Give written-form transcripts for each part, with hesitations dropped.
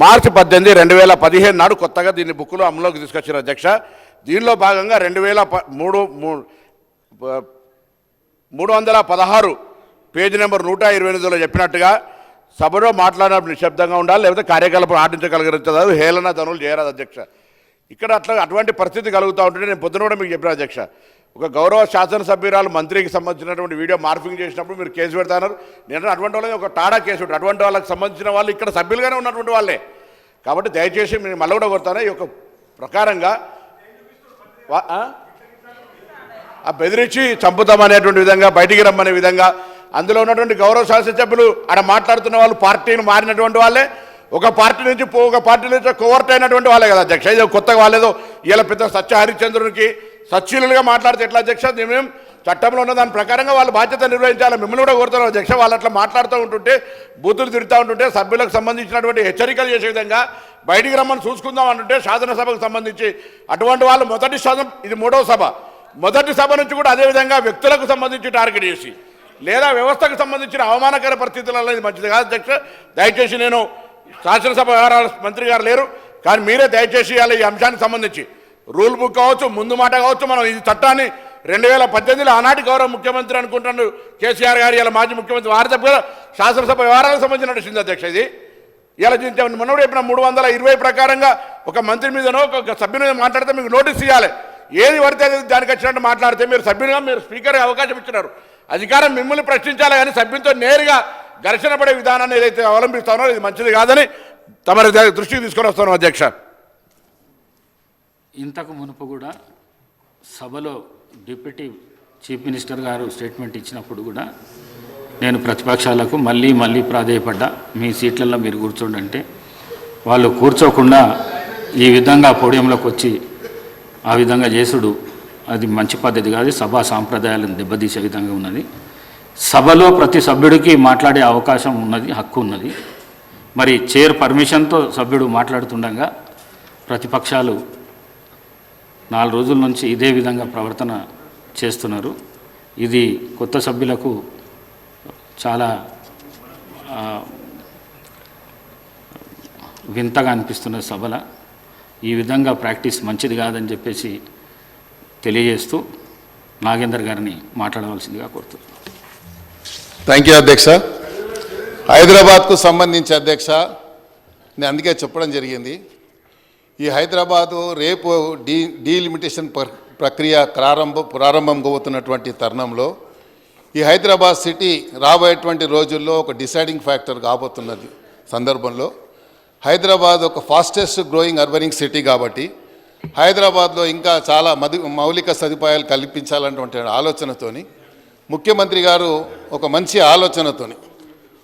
మార్చి 18, 2015 నాడు కొత్తగా దీన్ని బుక్లో అమలులోకి తీసుకొచ్చారు అధ్యక్ష. దీనిలో భాగంగా 316 పేజీ నెంబర్ 128లో చెప్పినట్టుగా సభలో మాట్లాడినప్పుడు నిశ్శబ్దంగా ఉండాలి, లేకపోతే కార్యకలాపం ఆటించగలగదు, హేళన ధనులు చేయరాదు అధ్యక్ష. ఇక్కడ అటువంటి పరిస్థితి కలుగుతూ ఉంటుంటే నేను పొద్దున కూడా మీకు చెప్పిన అధ్యక్ష, ఒక గౌరవ శాసనసభ్యురాలు మంత్రికి సంబంధించినటువంటి వీడియో మార్ఫింగ్ చేసినప్పుడు మీరు కేసు పెడతారు. నేను అటువంటి వాళ్ళకి ఒక టాడా కేసు ఉంటుంది. అటువంటి వాళ్ళకి సంబంధించిన వాళ్ళు ఇక్కడ సభ్యులుగానే ఉన్నటువంటి వాళ్ళే. కాబట్టి దయచేసి మీరు మళ్ళీ కూడా కొడతాను ఈ యొక్క ప్రకారంగా బెదిరించి చంపుతామనేటువంటి విధంగా, బయటికి రమ్మనే విధంగా, అందులో ఉన్నటువంటి గౌరవ శాసనసభ్యులు ఆడ మాట్లాడుతున్న వాళ్ళు పార్టీని మారినటువంటి వాళ్ళే, ఒక పార్టీ నుంచి ఒక పార్టీ నుంచి కోవర్ట్ అయినటువంటి వాళ్ళే కదా అధ్యక్ష. ఇది కొత్తగా వాళ్ళేదో ఇలా పెద్ద సత్య హరిశ్చంద్రునికి సచ్చీలుగా మాట్లాడితే ఎట్లా అధ్యక్ష? మేము చట్టంలో ఉన్న దాని ప్రకారంగా వాళ్ళు బాధ్యత నిర్వహించాలి. మిమ్మల్ని కూడా కోరుతున్నారు అధ్యక్ష. వాళ్ళు అట్లా మాట్లాడుతూ ఉంటుంటే, బూతులు తిరుగుతూ ఉంటుంటే, సభ్యులకు సంబంధించినటువంటి హెచ్చరికలు చేసే విధంగా బయటికి రమ్మని చూసుకుందాం అంటుంటే, శాసనసభకు సంబంధించి అటువంటి వాళ్ళు మొదటి సభ, ఇది 3వ సభ, మొదటి సభ నుంచి కూడా అదేవిధంగా వ్యక్తులకు సంబంధించి టార్గెట్ చేసి లేదా వ్యవస్థకు సంబంధించిన అవమానకర పరిస్థితులలో ఇది మంచిది కాదు అధ్యక్ష. దయచేసి నేను శాసనసభ వ్యవహారాల మంత్రి గారు లేరు, కానీ మీరే దయచేసి ఇవాళ ఈ అంశానికి సంబంధించి రూల్ బుక్ కావచ్చు, ముందు మాట కావచ్చు, మనం ఈ చట్టాన్ని 2018లో ఆనాటి గౌరవ ముఖ్యమంత్రి అనుకుంటున్నాడు కేసీఆర్ గారు, ఇలా మాజీ ముఖ్యమంత్రి వారి తప్ప శాసనసభ వ్యవహారాలకు సంబంధించిన నడిచింది అధ్యక్ష. ఇది ఇలా మనోడు చెప్పిన 320 ప్రకారంగా ఒక మంత్రి మీదనో ఒక సభ్యుని మీద మాట్లాడితే మీకు నోటీస్ ఇవ్వాలి. ఏది పడితే దానికి వచ్చినట్టు మాట్లాడితే మీరు సభ్యునిగా మీరు స్పీకర్గా అవకాశం ఇచ్చినారు. అధికారం మిమ్మల్ని ప్రశ్నించాలి, కానీ సభ్యులతో నేరుగా ఘర్షణ పడే విధానాన్ని ఏదైతే అవలంబిస్తానో ఇది మంచిది కాదని తమరి దృష్టికి తీసుకొని వస్తాను అధ్యక్ష. ఇంతకు మునుపు కూడా సభలో డిప్యూటీ చీఫ్ మినిస్టర్ గారు స్టేట్మెంట్ ఇచ్చినప్పుడు కూడా నేను ప్రతిపక్షాలకు మళ్ళీ ప్రాధేయపడ్డా, మీ సీట్లలో మీరు కూర్చోండి అంటే వాళ్ళు కూర్చోకుండా ఈ విధంగా పోడియంలోకి వచ్చి ఆ విధంగా చేసుడు అది మంచి పద్ధతి కాదు. సభా సాంప్రదాయాలను దెబ్బతీసే విధంగా ఉన్నది. సభలో ప్రతి సభ్యుడికి మాట్లాడే అవకాశం ఉన్నది, హక్కు ఉన్నది. మరి చైర్ పర్మిషన్తో సభ్యుడు మాట్లాడుతుండగా ప్రతిపక్షాలు 4 రోజుల నుంచి ఇదే విధంగా ప్రవర్తన చేస్తున్నారు. ఇది కొత్త సభ్యులకు చాలా వింతగా అనిపిస్తున్న సభల ఈ విధంగా ప్రాక్టీస్ మంచిది కాదని చెప్పేసి తెలియజేస్తూ నాగేందర్ గారిని మాట్లాడవలసిందిగా కోరుతున్నాను. థ్యాంక్ యూ అధ్యక్ష. హైదరాబాద్కు సంబంధించి అధ్యక్ష, నేను అందుకే చెప్పడం జరిగింది, ఈ హైదరాబాదు రేపు డీలిమిటేషన్ ప్రక్రియ ప్రారంభం అవుతున్నటువంటి తరుణంలో ఈ హైదరాబాద్ సిటీ రాబోయేటువంటి రోజుల్లో ఒక డిసైడింగ్ ఫ్యాక్టర్ కాబోతున్నది సందర్భంలో హైదరాబాద్ ఒక ఫాస్టెస్ట్ గ్రోయింగ్ అర్బనింగ్ సిటీ కాబట్టి హైదరాబాద్లో ఇంకా చాలా మౌలిక సదుపాయాలు కల్పించాలన్నటువంటి ఆలోచనతోని ముఖ్యమంత్రి గారు ఒక మంచి ఆలోచనతోని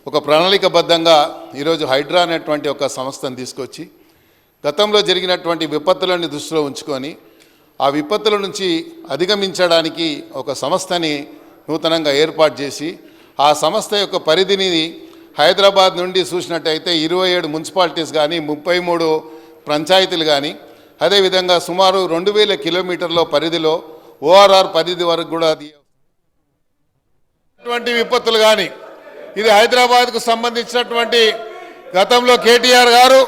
ఒక ప్రణాళికబద్ధంగా ఈరోజు హైడ్రా అనేటువంటి ఒక సంస్థను తీసుకొచ్చి గతంలో జరిగినటువంటి విపత్తులను దృష్టిలో ఉంచుకొని ఆ విపత్తుల నుంచి అధిగమించడానికి ఒక సంస్థని నూతనంగా ఏర్పాటు చేసి ఆ సంస్థ యొక్క పరిధిని హైదరాబాద్ నుండి చూసినట్టయితే 27 మున్సిపాలిటీస్ కానీ 33 పంచాయతీలు కానీ అదేవిధంగా సుమారు 2000 కిలోమీటర్ల పరిధిలో ఓఆర్ఆర్ పరిధి వరకు కూడా అటువంటి విపత్తులు కానీ ఇది హైదరాబాద్కు సంబంధించినటువంటి గతంలో కేటీఆర్ గారు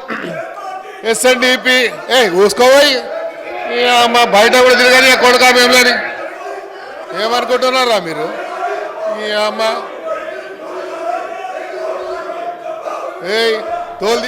ఎస్ఎన్డిపి ఊసుకోపోయి మా బయట కూడా తిరగని కొడుకా మేములని ఏమనుకుంటున్నారా మీరు? ఈ అమ్మ తోలు